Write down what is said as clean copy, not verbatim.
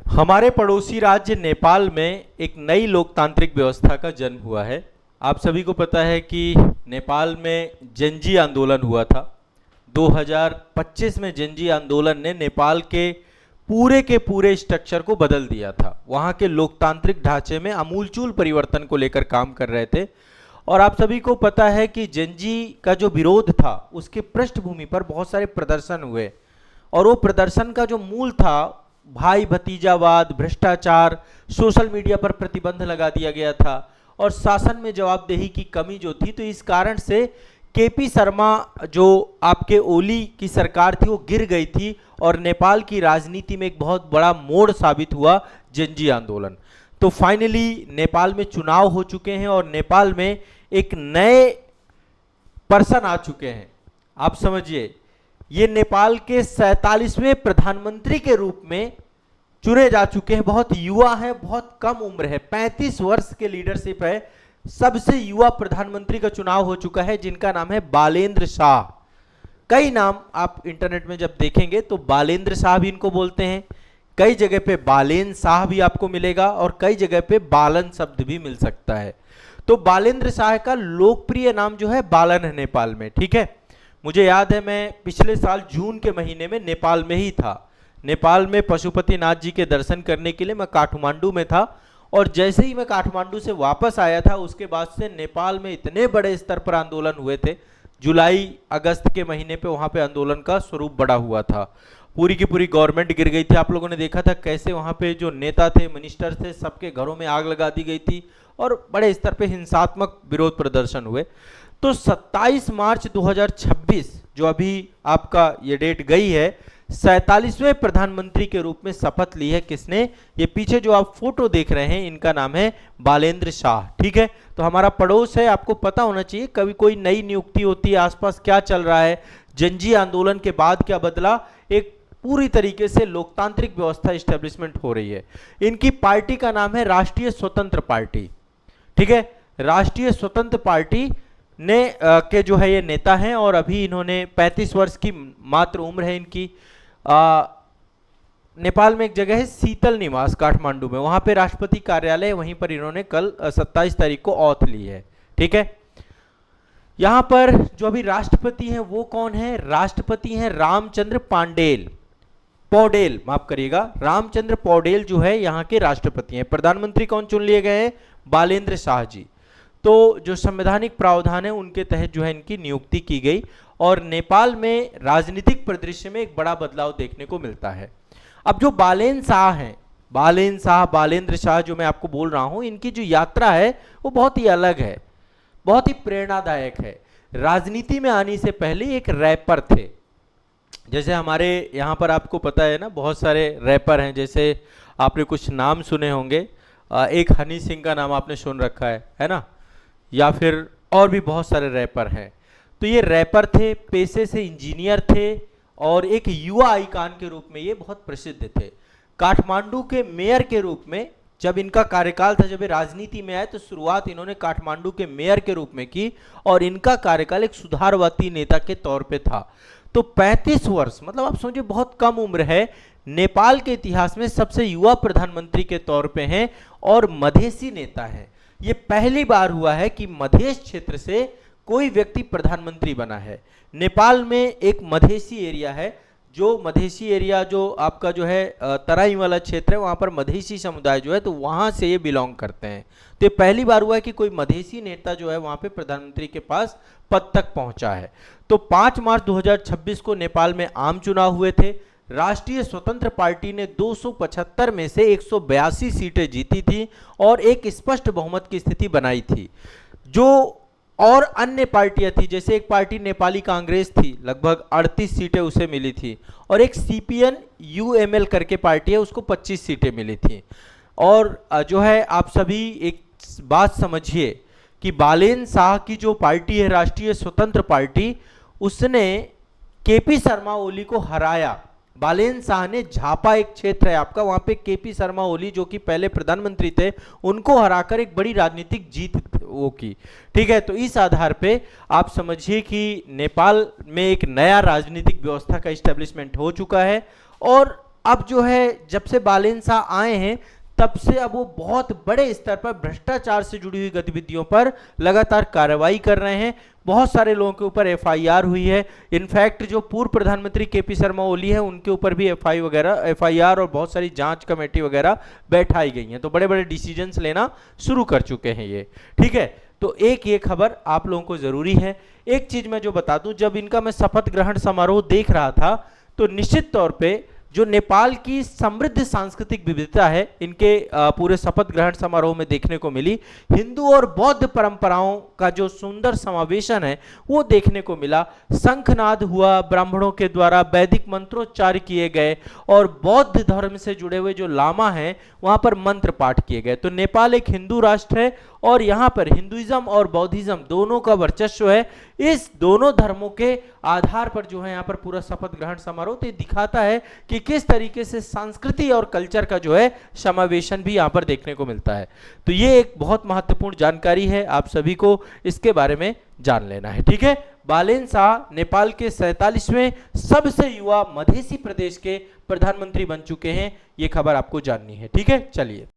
हमारे पड़ोसी राज्य नेपाल में एक नई लोकतांत्रिक व्यवस्था का जन्म हुआ है। आप सभी को पता है कि नेपाल में जेनजी आंदोलन हुआ था। 2025 में जेनजी आंदोलन ने नेपाल के पूरे स्ट्रक्चर को बदल दिया था। वहाँ के लोकतांत्रिक ढांचे में आमूलचूल परिवर्तन को लेकर काम कर रहे थे। और आप सभी को पता है कि जेनजी का जो विरोध था उसके पृष्ठभूमि पर बहुत सारे प्रदर्शन हुए, और वो प्रदर्शन का जो मूल था भाई भतीजावाद, भ्रष्टाचार, सोशल मीडिया पर प्रतिबंध लगा दिया गया था और शासन में जवाबदेही की कमी जो थी। तो इस कारण से केपी शर्मा जो आपके ओली की सरकार थी वो गिर गई थी और नेपाल की राजनीति में एक बहुत बड़ा मोड़ साबित हुआ जेनजी आंदोलन। तो फाइनली नेपाल में चुनाव हो चुके हैं और नेपाल में एक नए पर्सन आ चुके हैं। आप समझिए, ये नेपाल के 47वें प्रधानमंत्री के रूप में चुने जा चुके हैं। बहुत युवा है, बहुत कम उम्र है, 35 वर्ष के लीडरशिप है। सबसे युवा प्रधानमंत्री का चुनाव हो चुका है जिनका नाम है बालेंद्र शाह। कई नाम आप इंटरनेट में जब देखेंगे तो बालेंद्र शाह भी इनको बोलते हैं, कई जगह पे बालेन शाह भी आपको मिलेगा और कई जगह पे बालन शब्द भी मिल सकता है। तो बालेंद्र शाह का लोकप्रिय नाम जो है बालन है नेपाल में। ठीक है, मुझे याद है मैं पिछले साल जून के महीने में नेपाल में ही था। नेपाल में पशुपतिनाथ जी के दर्शन करने के लिए मैं काठमांडू में था, और जैसे ही मैं काठमांडू से वापस आया था उसके बाद से नेपाल में इतने बड़े स्तर पर आंदोलन हुए थे। जुलाई अगस्त के महीने पे वहाँ पे आंदोलन का स्वरूप बड़ा हुआ था। पूरी की पूरी गवर्नमेंट गिर गई थी। आप लोगों ने देखा था कैसे वहाँ पे जो नेता थे, मिनिस्टर थे, सबके घरों में आग लगा दी गई थी और बड़े स्तर पे हिंसात्मक विरोध प्रदर्शन हुए। तो 27 मार्च 2026 जो अभी आपका ये डेट गई है, 47वें प्रधानमंत्री के रूप में शपथ ली है किसने? ये पीछे जो आप फोटो देख रहे हैं इनका नाम है बालेंद्र शाह। ठीक है, तो हमारा पड़ोस है, आपको पता होना चाहिए कभी कोई नई नियुक्ति होती है आसपास क्या चल रहा है, जेनजी आंदोलन के बाद क्या बदला। एक पूरी तरीके से लोकतांत्रिक व्यवस्था इस्टेब्लिशमेंट हो रही है। इनकी पार्टी का नाम है राष्ट्रीय स्वतंत्र पार्टी। ठीक है, राष्ट्रीय स्वतंत्र पार्टी ने के जो है ये नेता हैं और अभी इन्होंने 35 वर्ष की मात्र उम्र है इनकी। नेपाल में एक जगह है शीतल निवास काठमांडू में, वहां पे राष्ट्रपति कार्यालय, वहीं पर इन्होंने कल 27 तारीख को औथ ली है। ठीक है, यहां पर जो अभी राष्ट्रपति हैं वो कौन है? राष्ट्रपति हैं रामचंद्र पौडेल, माफ करिएगा, रामचंद्र पौडेल जो है यहाँ के राष्ट्रपति हैं। प्रधानमंत्री कौन चुन लिए गए हैं? बालेंद्र शाह जी। तो जो संवैधानिक प्रावधान है उनके तहत जो है इनकी नियुक्ति की गई और नेपाल में राजनीतिक परिदृश्य में एक बड़ा बदलाव देखने को मिलता है। अब जो बालेंद्र शाह जो मैं आपको बोल रहा हूं, इनकी जो यात्रा है वो बहुत ही अलग है, बहुत ही प्रेरणादायक है। राजनीति में आने से पहले एक रैपर थे। जैसे हमारे यहाँ पर आपको पता है ना, बहुत सारे रैपर हैं, जैसे आपने कुछ नाम सुने होंगे, एक हनी सिंह का नाम आपने सुन रखा है ना, या फिर और भी बहुत सारे रैपर हैं। तो ये रैपर थे, पेशे से इंजीनियर थे और एक युवा आइकॉन के रूप में ये बहुत प्रसिद्ध थे। काठमांडू के मेयर के रूप में जब इनका कार्यकाल था, जब ये राजनीति में आए तो शुरुआत इन्होंने काठमांडू के मेयर के रूप में की और इनका कार्यकाल एक सुधारवादी नेता के तौर पे था। तो 35 वर्ष, मतलब आप समझिए बहुत कम उम्र है, नेपाल के इतिहास में सबसे युवा प्रधानमंत्री के तौर पे हैं और मधेसी नेता हैं। ये पहली बार हुआ है कि मधेश क्षेत्र से कोई व्यक्ति प्रधानमंत्री बना है। नेपाल में एक मधेसी एरिया है, जो मधेसी एरिया जो आपका जो है तराई वाला क्षेत्र है, वहाँ पर मधेसी समुदाय जो है तो वहाँ से ये बिलोंग करते हैं। तो ये पहली बार हुआ है कि कोई मधेसी नेता जो है वहाँ पे प्रधानमंत्री के पास पद तक पहुँचा है। तो 5 मार्च 2026 को नेपाल में आम चुनाव हुए थे। राष्ट्रीय स्वतंत्र पार्टी ने 275 में से 182 सीटें जीती थी और एक स्पष्ट बहुमत की स्थिति बनाई थी। जो और अन्य पार्टियां थी, जैसे एक पार्टी नेपाली कांग्रेस थी, लगभग 38 सीटें उसे मिली थी, और एक सीपीएन यूएमएल करके पार्टी है, उसको 25 सीटें मिली थी। और जो है आप सभी एक बात समझिए कि बालेन शाह की जो पार्टी है राष्ट्रीय स्वतंत्र पार्टी, उसने केपी शर्मा ओली को हराया। बालेन शाह ने झापा, एक क्षेत्र है आपका, वहां पे केपी शर्मा ओली जो कि पहले प्रधानमंत्री थे, उनको हराकर एक बड़ी राजनीतिक जीत वो की। ठीक है, तो इस आधार पे आप समझिए कि नेपाल में एक नया राजनीतिक व्यवस्था का इस्टेब्लिशमेंट हो चुका है और अब जो है जब से बालेन शाह आए हैं तब से अब वो बहुत बड़े स्तर पर भ्रष्टाचार से जुड़ी हुई गतिविधियों पर लगातार कार्रवाई कर रहे हैं। बहुत सारे लोगों के ऊपर एफआईआर हुई है। इनफैक्ट जो पूर्व प्रधानमंत्री केपी शर्मा ओली है उनके ऊपर भी एफआईआर और बहुत सारी जांच कमेटी वगैरह बैठाई गई हैं। तो बड़े बड़े डिसीजंस लेना शुरू कर चुके हैं ये, ठीक है। तो एक ये खबर आप लोगों को जरूरी है। एक चीज मैं जो बता दूं, जब इनका मैं शपथ ग्रहण समारोह देख रहा था तो निश्चित तौर पे जो नेपाल की समृद्ध सांस्कृतिक विविधता है इनके पूरे शपथ ग्रहण समारोह में देखने को मिली। हिंदू और बौद्ध परंपराओं का जो सुंदर समावेशन है वो देखने को मिला। शंखनाद हुआ, ब्राह्मणों के द्वारा वैदिक मंत्रोच्चार किए गए और बौद्ध धर्म से जुड़े हुए जो लामा हैं वहां पर मंत्र पाठ किए गए। तो नेपाल एक हिंदू राष्ट्र है और यहाँ पर हिंदुइज्म और बौद्धिज्म दोनों का वर्चस्व है। इस दोनों धर्मों के आधार पर जो है यहाँ पर पूरा शपथ ग्रहण समारोह तो दिखाता है कि किस तरीके से संस्कृति और कल्चर का जो है समावेशन भी यहाँ पर देखने को मिलता है। तो ये एक बहुत महत्वपूर्ण जानकारी है, आप सभी को इसके बारे में जान लेना है, ठीक है। बालेन शाह नेपाल के 47वें सबसे युवा मधेसी प्रदेश के प्रधानमंत्री बन चुके हैं। ये खबर आपको जाननी है, ठीक है। चलिए